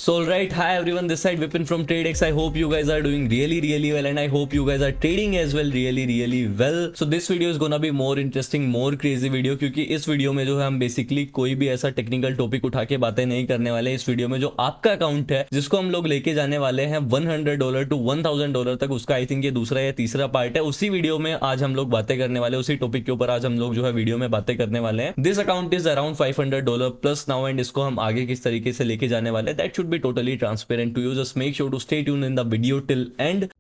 So alright, hi everyone, this side Vipin from TradeX. I hope you guys are doing really well and I hope you guys are trading as well really well. So this video is gonna be more interesting, more crazy video क्योंकि इस video में जो है हम basically कोई भी ऐसा technical topic उठा के बातें नहीं करने वाले। इस वीडियो में जो आपका अकाउंट है जिसको हम लोग लेके जाने वाले हैं $100 to $1000 तक, उसका आई थिंक ये दूसरा या तीसरा पार्ट है। उसी वीडियो में आज हम लोग बातें करने वाले, उसी टॉपिक के ऊपर आज हम लोग जो है वीडियो में बातें करने वाले हैं। This account is around $500 plus now and इसको हम आगे किस तरीके से लेके जाने वाले हैं, that should be totally transparent to you. Just make sure to stay tuned in the video till end.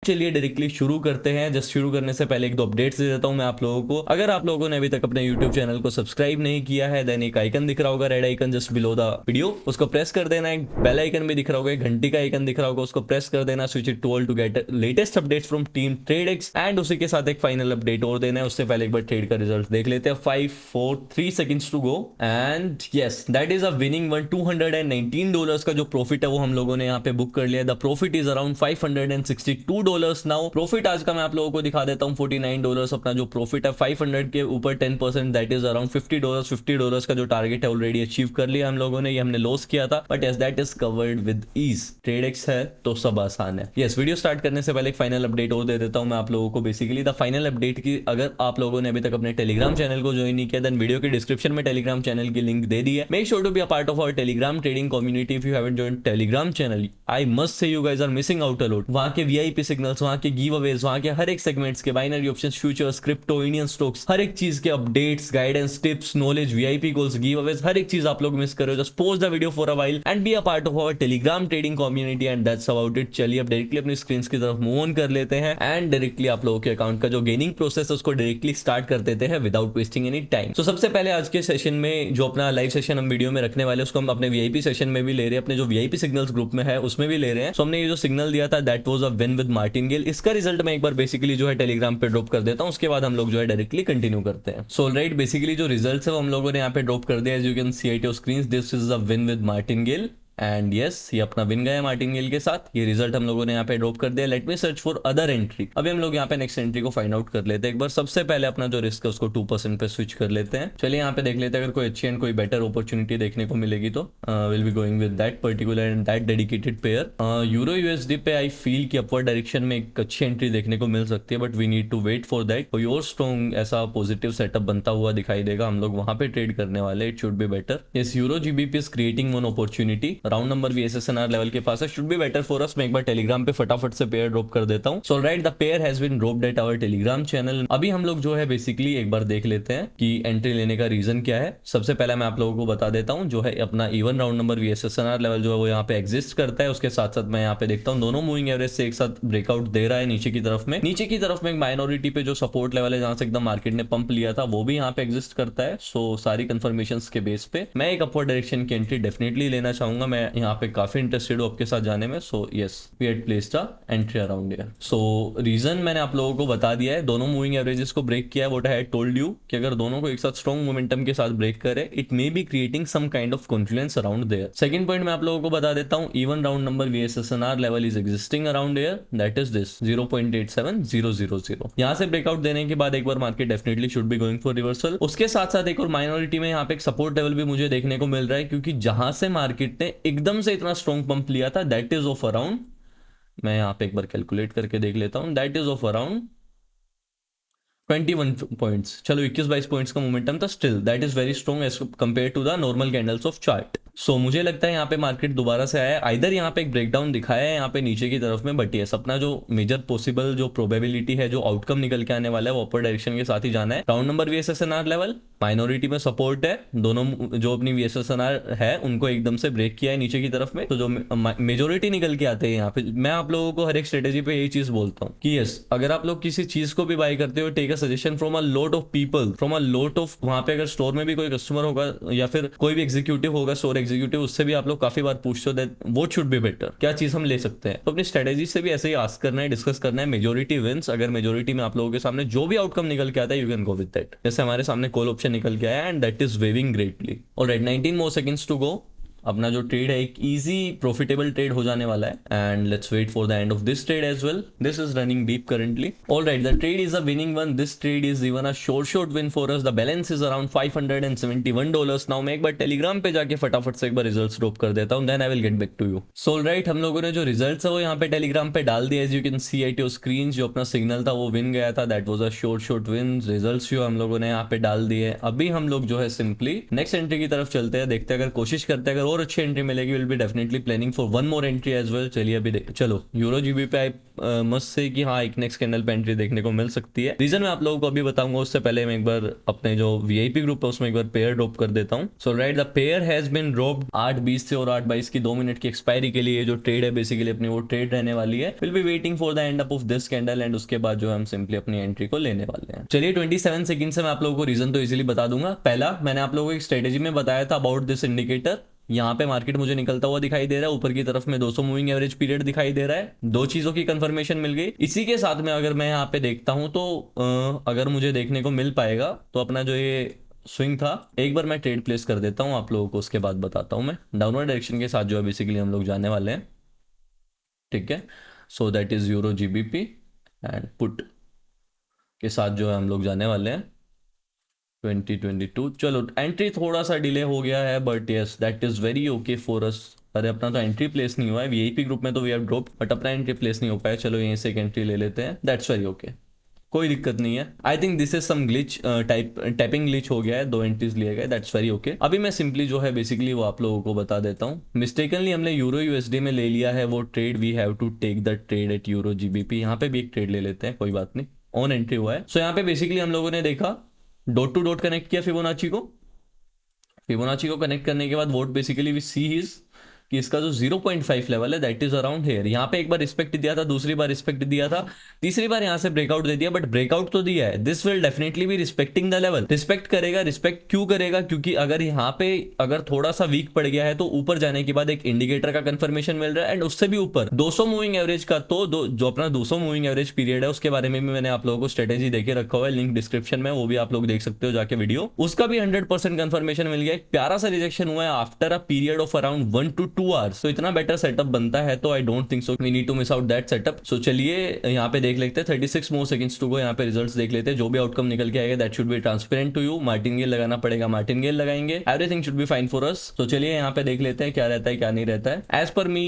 चलिए डायरेक्टली शुरू करते हैं। जस्ट शुरू करने से पहले एक दो अपडेट्स दे देता हूं मैं आप लोगों को। अगर आप लोगों ने अभी तक अपने YouTube चैनल को सब्सक्राइब नहीं किया है, देन एक आइकन दिख रहा होगा, red icon just below the video, उसको प्रेस कर देना। एक बेल आइकन भी दिख रहा होगा, एक घंटी का आइकन दिख रहा होगा, उसको प्रेस कर देना। Switch it to all to get latest updates from team TradeX and उसी के साथ एक फाइनल अपडेट और देना है। उससे पहले एक बार ट्रेड का रिजल्ट देख लेते हैं। 5 4 3 seconds to go and yes that is a winning one. $219 का जो प्रॉफिट है वो हम लोगों ने यहाँ पे बुक कर लिया। The profit is around $562 now. Profit आज का मैं आप लोगों को दिखा देता हूं। $49 अपना जो प्रॉफिट है, 500 के ऊपर 10%, दैट इज अराउंड $50 का जो टारगेट है ऑलरेडी अचीव कर लिया हम लोगों ने। ये हमने लॉस किया था but yes that is covered with ease. TradeX है तो सब आसान है। यस वीडियो स्टार्ट करने से पहले एक फाइनल अपडेट और दे देता हूं मैं आप लोगों को। बेसिकली द फाइनल अपडेट की, अगर आप लोगों ने अभी तक अपने टेलीग्राम चैनल को ज्वाइन नहीं किया, देन वीडियो के डिस्क्रिप्शन में टेलीग्राम चैनल की लिंक दे दी है। Make sure to be a part of our Telegram trading community. If you haven't joined Telegram channel, I must say you guys are missing out a lot. वहां के VIP signals, वहां के give Awez, वहां के हर एक सेगमेंट्स के, binary options, futures, crypto, Indian stocks, हर एक चीज के updates, guidance, tips, knowledge, VIP calls, giveaways, हर एक चीज आप लोग मिस कर रहे हो। Just pause the video for a while and be a part of our Telegram trading community and that's about it. चलिए अब डायरेक्टली अपनी स्क्रीन की तरफ मूव ऑन कर लेते हैं एंड डायरेक्टली आप लोगों के अकाउंट का जो गेनिंग प्रोसेस है उसको डायरेक्टली स्टार्ट कर देते हैं विदाउट वेस्टिंग एनी टाइम। तो सबसे पहले आज के सेशन में जो अपना लाइव सेशन हम वीडियो में रखने वाले उसको हम अपने VIP सेशन में भी ले रहे हैं, अपने जो VIP सिग्नल्स ग्रुप में है उसमें भी ले रहे हैं। सो हमने ये जो सिग्नल दिया था that was a win with martingale. इसका रिजल्ट मैं एक बार बेसिकली जो है टेलीग्राम पे ड्रॉप कर देता हूं, उसके बाद हम लोग जो है डायरेक्टली कंटिन्यू करते हैं। सो ऑलराइट, बेसिकली जो रिजल्ट्स है वो हम लोगों ने यहाँ पे ड्रॉप कर दिया। As you can see at your screen, this is a win with martingale and yes ये अपना विन गया मार्टिनगेल के साथ। ये रिजल्ट हम लोगों ने यहाँ पे ड्रॉप कर दिया। Let me search for other entry. अभी हम लोग यहाँ पे नेक्स्ट एंट्री को फाइंड आउट कर लेते हैं एक बार। सबसे पहले अपना जो रिस्क है उसको 2% पे स्विच कर लेते हैं। चलिए यहाँ पे देख लेते हैं, अगर कोई अच्छी एंड कोई बेटर अपॉर्चुनिटी देखने को मिलेगी तो will be going with that particular and that dedicated pair. Euro USD पे आई फील कि अपवर्ड डायरेक्शन में एक अच्छी एंट्री देखने को मिल सकती है but we need to wait for that. कोई और स्ट्रॉन्ग ऐसा पॉजिटिव सेटअप बनता हुआ दिखाई देगा, हम लोग वहां पे ट्रेड करने वाले। It should be better. Yes euro GBP is creating one opportunity. Round number भी SNR लेवल के पास है, should be better for us. मैं एक बार टेलीग्राम पे फटाफट से पेयर ड्रॉप कर देता हूं। So right, the pair has been dropped at our Telegram channel. अभी हम लोग जो है बेसिकली एक बार देख लेते हैं कि एंट्री लेने का रीजन क्या है। सबसे पहले मैं आप लोगों को बता देता हूं, जो है अपना even round number SNR level जो है वो यहाँ पे एग्जिस्ट करता है। उसके साथ साथ मैं यहाँ पे देखता हूँ दोनों मूविंग एवरेज से एक साथ ब्रेकआउट दे रहा है नीचे की तरफ में। नीचे की तरफ में एक माइनॉरिटी पे जो सपोर्ट लेवल है जहां से एकदम मार्केट ने पंप लिया था वो भी यहाँ पे एग्जिस्ट करता है। सो सारी कंफर्मेशन के बेस पे मैं एक अपवर्ड डायरेक्शन की एंट्री डेफिनेटली लेना चाहूंगा। मैं यहाँ पे काफी इंटरेस्टेड हूँ आपके साथ जाने में। So yes we had placed a entry around here. So reason मैंने आप लोगों को बता दिया है, दोनों मूविंग एवरेजेस को ब्रेक किया है। What I had told you कि अगर दोनों को एक साथ स्ट्रॉन्ग मोमेंटम के साथ ब्रेक करे, it may be creating some kind of confluence around there. Second point मैं आप लोगों को बता देता हूं, even round number SNR level is existing around here, that is this 0.87000। यहां से ब्रेकआउट देने के बाद एक बार market definitely should be going for reversal. उसके साथ साथ एक और माइनॉरिटी में यहाँ पे एक सपोर्ट लेवल भी मुझे देखने को मिल रहा है, क्योंकि जहां से मार्केट ने एकदम से इतना स्ट्रॉन्ग पंप लिया था दैट इज ऑफ अराउंड, मैं यहाँ पे एक बार कैलकुलेट करके देख लेता हूं, that is of around 21 points. चलो 21-22 पॉइंट्स का मोमेंटम था, still that is very strong as compare to the normal candles of chart. So मुझे लगता है यहाँ पे मार्केट दोबारा से आया है। आइदर यहाँ पे एक ब्रेकडाउन दिखाया है यहाँ पे नीचे की तरफ में, बट ये अपना जो मेजर पॉसिबल जो प्रोबेबिलिटी है, जो आउटकम निकल के आने वाला है वो अपर डायरेक्शन के साथ ही जाना है। Round number SNR level minority में सपोर्ट है, दोनों जो अपनी SNR है उनको एकदम से ब्रेक किया है नीचे की तरफ में। तो जो मेजोरिटी निकल के आते हैं यहाँ पे, मैं आप लोगों को हर एक स्ट्रेटेजी पे यही चीज बोलता हूँ कि यस अगर आप लोग किसी चीज को भी बाय करते हो, take a suggestion from a lot of people, from a lot of, वहां पे अगर स्टोर में भी कोई कस्टमर होगा या फिर कोई भी एग्जीक्यूटिव होगा, स्टोर एग्जीक्यूटिव, उससे भी आप लोग काफी बार पूछते हो that what should be better, क्या चीज हम ले सकते हैं। तो अपनी स्ट्रेटेजी से भी ऐसे ही आस्क करना है, डिस्कस करना है। Majority wins. अगर मेजोरिटी में आप लोगों के सामने जो भी आउटकम निकल के आता है, you can go with that. जैसे हमारे सामने कॉल ऑप्शन निकल के आया and that is waving greatly. Alright, 19 more seconds to go. अपना जो ट्रेड है एक इजी प्रॉफिटेबल ट्रेड हो जाने वाला है and let's wait for the end of this trade as well. This is running deep currently. Alright, the trade is a winning one. This trade is even a short win for us. The balance is around $571. Now मैं एक बार Telegram पे जाके फटाफट से एक बार results drop कर देता हूँ, then I will get back to you. So alright, हम लोगों ने जो रिजल्ट्स है वो यहाँ पे टेलीग्राम पे डाल दिया. As you can see at your screen, जो अपना सिग्नल था वो विन गया था. That was a short win. Results जो हम लोगों ने यहाँ पे डाल दिए. अभी हम लोग जो है सिंपली नेक्स्ट एंट्री की तरफ चलते हैं, देखते हैं अगर कोशिश करते हैं, अगर और अच्छी एंट्री मिलेगी will be definitely planning for one more entry as well. चलिए अभी चलो यूरो जीबी पे मस्त से कि हाँ एक नेक्स्ट कैंडल पे एंट्री देखने को मिल सकती है. रीजन मैं आप लोगों को अभी बताऊंगा, उससे पहले मैं एक बार अपने जो वीआईपी ग्रुप है उसमें एक बार पेयर ड्रॉप कर देता हूं. So right, the pair has been dropped 8:20 से और 8:22 की 2 मिनट की एक्सपायरी के लिए. जो ट्रेड है बेसिकली अपनी वो ट्रेड रहने वाली है. Will be waiting for the and up of this candle and उसके बाद जो हम सिंपली अपनी एंट्री को लेने वाले हैं. चलिए 27 सेकंड से मैं आप लोगों को रीजन तो इजीली बता दूंगा. पहला, मैंने आप लोगों को एक स्ट्रेटेजी में बताया था अबाउट दिस इंडिकेटर. यहाँ पे मार्केट मुझे निकलता हुआ दिखाई दे रहा है, ऊपर की तरफ में 200 मूविंग एवरेज पीरियड दिखाई दे रहा है. दो चीजों की कंफर्मेशन मिल गई. इसी के साथ में अगर मैं यहाँ पे देखता हूँ तो अगर मुझे देखने को मिल पाएगा तो अपना जो ये स्विंग था, एक बार मैं ट्रेड प्लेस कर देता हूँ आप लोगों को, उसके बाद बताता हूँ मैं. डाउनवर्ड डायरेक्शन के साथ जो है बेसिकली हम लोग जाने वाले हैं, ठीक है. So that is euro GBP and put के साथ जो है हम लोग जाने वाले हैं 2022. चलो एंट्री थोड़ा सा डिले हो गया है but yes that is very okay for us. अरे अपना तो एंट्री प्लेस नहीं हुआ है, वीआईपी ग्रुप में तो वी हैव ड्रॉप बट अपना एंट्री प्लेस नहीं हो पाया. चलो यहीं से एक एंट्री ले लेते हैं, दैट्स वेरी ओके, कोई दिक्कत नहीं है. I think this is some glitch tapping glitch हो गया है, 2 एंट्रीज लिए गए, दैट्स वेरी ओके. अभी मैं सिंपली जो है बेसिकली वो आप लोगों को बता देता हूँ. मिस्टेकनली हमने यूरो यूएसडी में ले लिया है वो trade. We have to take the trade at euro GBP. यहाँ पे भी एक ट्रेड ले लेते हैं, कोई बात नहीं, ऑन एंट्री हुआ है. सो यहाँ पे बेसिकली हम लोगों ने देखा डॉट टू डॉट कनेक्ट किया फिबोनाची को कनेक्ट करने के बाद what basically we see his कि इसका जो 0.5 लेवल है दैट इज अराउंड हेयर. यहाँ पे एक बार रिस्पेक्ट दिया था, दूसरी बार रिस्पेक्ट दिया था, तीसरी बार यहाँ से ब्रेकआउट दे दिया, बट ब्रेकआउट तो दिया है. This will definitely B respecting the level. Respect करेगा. रिस्पेक्ट क्यों करेगा? क्योंकि अगर यहाँ पे अगर थोड़ा सा वीक पड़ गया है तो ऊपर जाने के बाद एक इंडिकेटर का कंफर्मेशन मिल रहा है एंड उससे भी ऊपर 200 मूविंग एवरेज का. तो जो अपना 200 मूविंग एवरेज पीरियड है उसके बारे में भी मैंने आप लोगों को स्ट्रेटेजी देके रखा हुआ है, लिंक डिस्क्रिप्शन में, वो भी आप लोग देख सकते हो जाके वीडियो. उसका भी 100% कंफर्मेशन मिल गया. एक प्यारा सा रिजेक्शन हुआ है after a period of around 1 to 2 hours. तो इतना बेटर सेटअप बनता है तो I don't think so we need to miss out that setup. So चलिए यहाँ पे देख लेते हैं, 36 मोर सेकंड्स टू गो. यहाँ पे रिजल्ट्स देख लेते हैं, जो भी आउटकम निकल के आएगा that should be transparent to you. Martingale लगाना पड़ेगा, मार्टिनगेल लगाएंगे, everything should be fine for us. तो चलिए यहाँ पे देख लेते हैं क्या रहता है क्या नहीं रहता है. As per me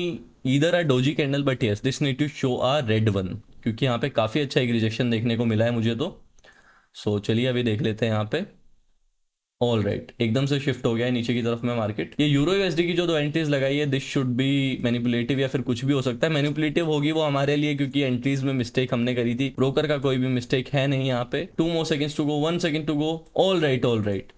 either a doji candle but yes this need to show a red one, क्योंकि यहाँ पे काफी अच्छा एक रिजेक्शन देखने को मिला है मुझे तो. सो चलिए अभी देख लेते हैं यहाँ पे. ऑल राइट, एकदम से शिफ्ट हो गया है नीचे की तरफ में मार्केट. ये यूरो यूएसडी की जो 2 एंट्रीज लगाई है दिस शुड बी मैनिपुलेटिव या फिर कुछ भी हो सकता है. मैनिपुलेटिव होगी वो हमारे लिए क्योंकि एंट्रीज में मिस्टेक हमने करी थी. ब्रोकर का कोई भी मिस्टेक है नहीं यहाँ पे. 2 more seconds to go, 1 second to go. All right.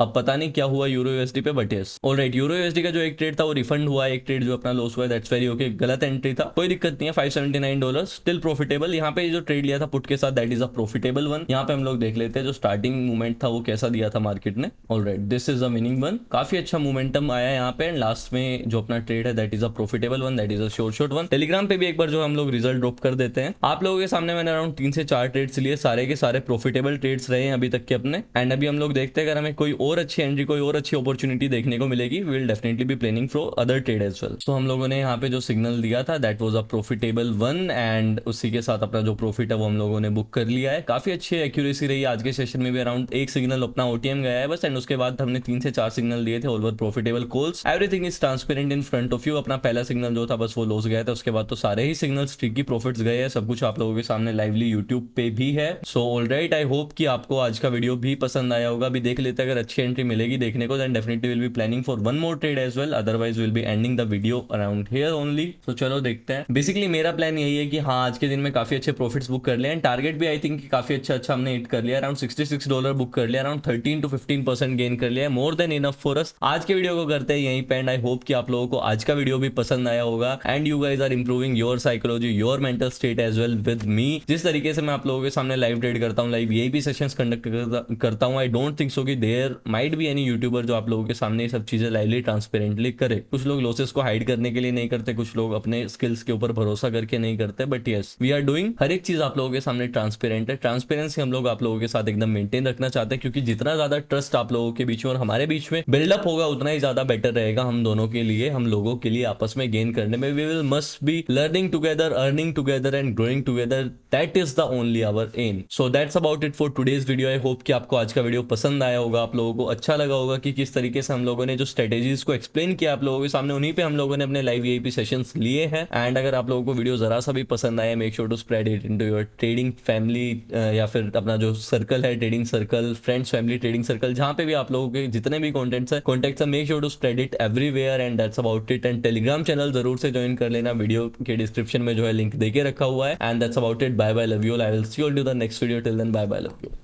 अब पता नहीं क्या हुआ यूरो यूएसडी पे but yes all right. Euro USD का जो एक ट्रेड था वो रिफंड हुआ है, एक ट्रेड जो अपना लॉस हुआ है दैट्स वेरी ओके. गलत एंट्री था, कोई दिक्कत नहीं है. $579 स्टिल प्रॉफिटेबल. यहाँ पे जो ट्रेड लिया था पुट के साथ that is a profitable one. यहाँ पे हम लोग देख लेते हैं जो स्टार्टिंग मूवमेंट था वो कैसा दिया था मार्केट ने. All right, this is a winning one. काफी अच्छा मोमेंटम आया यहाँ पे एंड लास्ट में जो अपना ट्रेड है that is a profitable one, that is a short one. Telegram पे भी एक बार जो हम लोग रिजल्ट ड्रॉप कर देते हैं. आप लोगों के सामने मैंने अराउंड 3 से 4 ट्रेड्स लिए, सारे के सारे प्रॉफिटेबल ट्रेड्स रहे हैं अभी तक के अपने. एंड अभी हम लोग देखते हैं अगर हमें कोई और अच्छी एंट्री, कोई और अच्छी अपॉर्चुनिटी देखने को मिलेगी, we will definitely be planning for other trade as well. तो हम लोगों ने यहाँ पे जो सिग्नल दिया था that was a profitable one and उसी के साथ अपना जो प्रॉफिट है वो हम लोगों ने बुक कर लिया है. काफी अच्छी एक्यूरेसी रही आज के सेशन में भी. अराउंड 1 सिग्नल अपना ओटीएम गया है बस एंड उसके बाद हमने 3 से 4 सिग्नल दिए थे, all were profitable calls. Everything is transparent in front of you. अपना पहला सिग्नल जो था बस वो लॉस गया था, उसके बाद तो सारे ही सिग्नल स्ट्रिकी प्रॉफिट्स गए हैं. सब कुछ आप लोगों के सामने लाइवली यूट्यूब पे भी है. सो ऑल राइट, आई होप कि आपको आज का वीडियो भी पसंद आया होगा. अभी देख लेते हैं अगर अच्छी एंट्री मिलेगी देखने को then definitely will be planning for one more trade as well, otherwise will be ending the video around here only. तो चलो देखते हैं. बेसिकली मेरा प्लान यही है कि हाँ आज के दिन में काफी अच्छे प्रॉफिट्स बुक कर लिया एंड टारगेट भी आई थिंक काफी अच्छा हमने हिट कर लिया. अराउंड $66 बुक कर लिया, अराउंड 13 to 15% गेन कर लिया, more than enough for us. आज के वीडियो को करते हैं यहीं पे एंड आई होप कि आप लोगों को आज का वीडियो भी पसंद आया होगा and you guys are improving your psychology, your mental state as well with me. जिस तरीके से मैं आप लोगों के सामने लाइव ट्रेड करता हूँ, लाइव वीआईपी सेशंस कंडक्ट करता हूँ, आई डोंट थिंक सो कि there might be any YouTuber जो आप लोगों के सामने ये सब चीजें लाइवली ट्रांसपेरेंटली करे। कुछ लोग लॉसेस को हाइड करने के लिए नहीं करते, कुछ लोग अपने स्किल्स के ऊपर भरोसा करके नहीं करते, but yes we are doing हर एक चीज आप लोगों के सामने ट्रांसपेरेंट है। ट्रांसपेरेंसी हम लोग आप लोगों के साथ एकदम मेंटेन रखना चाहते हैं, क्योंकि जितना ज्यादा ट्रस्ट आप लोगों के बीच में और हमारे बीच में बिल्डअप होगा उतना ही ज्यादा बेटर रहेगा हम दोनों के लिए, हम लोगों के लिए आपस में गेन करने में। We will must be learning together, earning together and growing together. That is the only our aim. So that's about it for today's video. I hope कि आपको आज का वीडियो पसंद आया होगा, आप लोगों को अच्छा लगा होगा कि किस तरीके से हम लोगों ने जो स्ट्रेटेजीज को एक्सप्लेन किया आप लोगों के सामने, उन्हीं पे हम लोगों ने अपने लाइव वीआईपी सेशंस लिए हैं। एंड अगर आप लोगों को वीडियो जरा सा भी पसंद आया, make sure to spread it into your trading family, या फिर अपना जो सर्कल है trading circle, friends family trading circle, जहां पे भी आप लोगों के जितने भी कॉन्टेक्ट्स है, make sure to spread it everywhere. And that's about it. And Telegram channel जरूर से ज्वाइन कर लेना, वीडियो के डिस्क्रिप्शन में जो है लिंक देके रखा हुआ है। And that's about it. Bye bye, love you. I will see you on to the next video. Till then bye bye, love you.